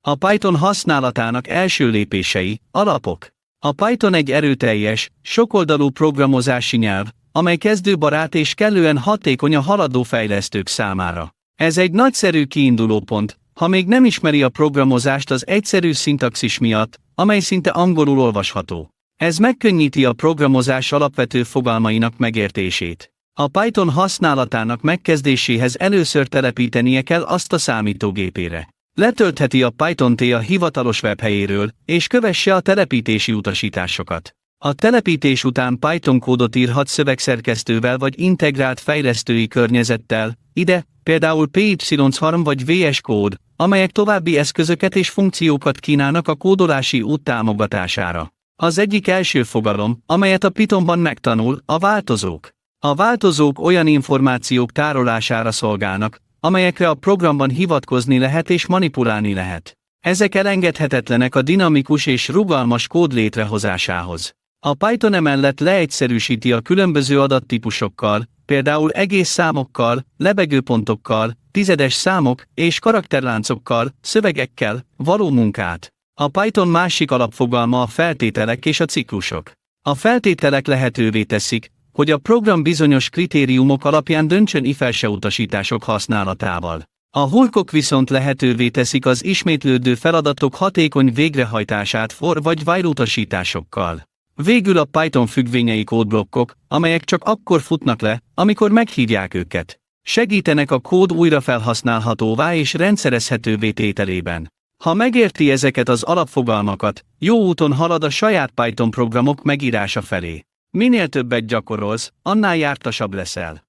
A Python használatának első lépései, alapok. A Python egy erőteljes, sokoldalú programozási nyelv, amely kezdőbarát és kellően hatékony a haladó fejlesztők számára. Ez egy nagyszerű kiindulópont, ha még nem ismeri a programozást az egyszerű szintaxis miatt, amely szinte angolul olvasható. Ez megkönnyíti a programozás alapvető fogalmainak megértését. A Python használatának megkezdéséhez először telepítenie kell azt a számítógépére. Letöltheti a Python-t a hivatalos webhelyéről, és kövesse a telepítési utasításokat. A telepítés után Python kódot írhat szövegszerkesztővel vagy integrált fejlesztői környezettel, ide például PY3 vagy VS Code, amelyek további eszközöket és funkciókat kínálnak a kódolási út támogatására. Az egyik első fogalom, amelyet a Pythonban megtanul, a változók. A változók olyan információk tárolására szolgálnak, amelyekre a programban hivatkozni lehet és manipulálni lehet. Ezek elengedhetetlenek a dinamikus és rugalmas kód létrehozásához. A Python emellett leegyszerűsíti a különböző adattípusokkal, például egész számokkal, lebegőpontokkal, tizedes számok és karakterláncokkal, szövegekkel való munkát. A Python másik alapfogalma a feltételek és a ciklusok. A feltételek lehetővé teszik, hogy a program bizonyos kritériumok alapján döntsön if-else utasítások használatával. A hookok viszont lehetővé teszik az ismétlődő feladatok hatékony végrehajtását for vagy while utasításokkal. Végül a Python függvényei kódblokkok, amelyek csak akkor futnak le, amikor meghívják őket. Segítenek a kód újrafelhasználhatóvá és rendszerezhetővé tételében. Ha megérti ezeket az alapfogalmakat, jó úton halad a saját Python programok megírása felé. Minél többet gyakorolsz, annál jártasabb leszel.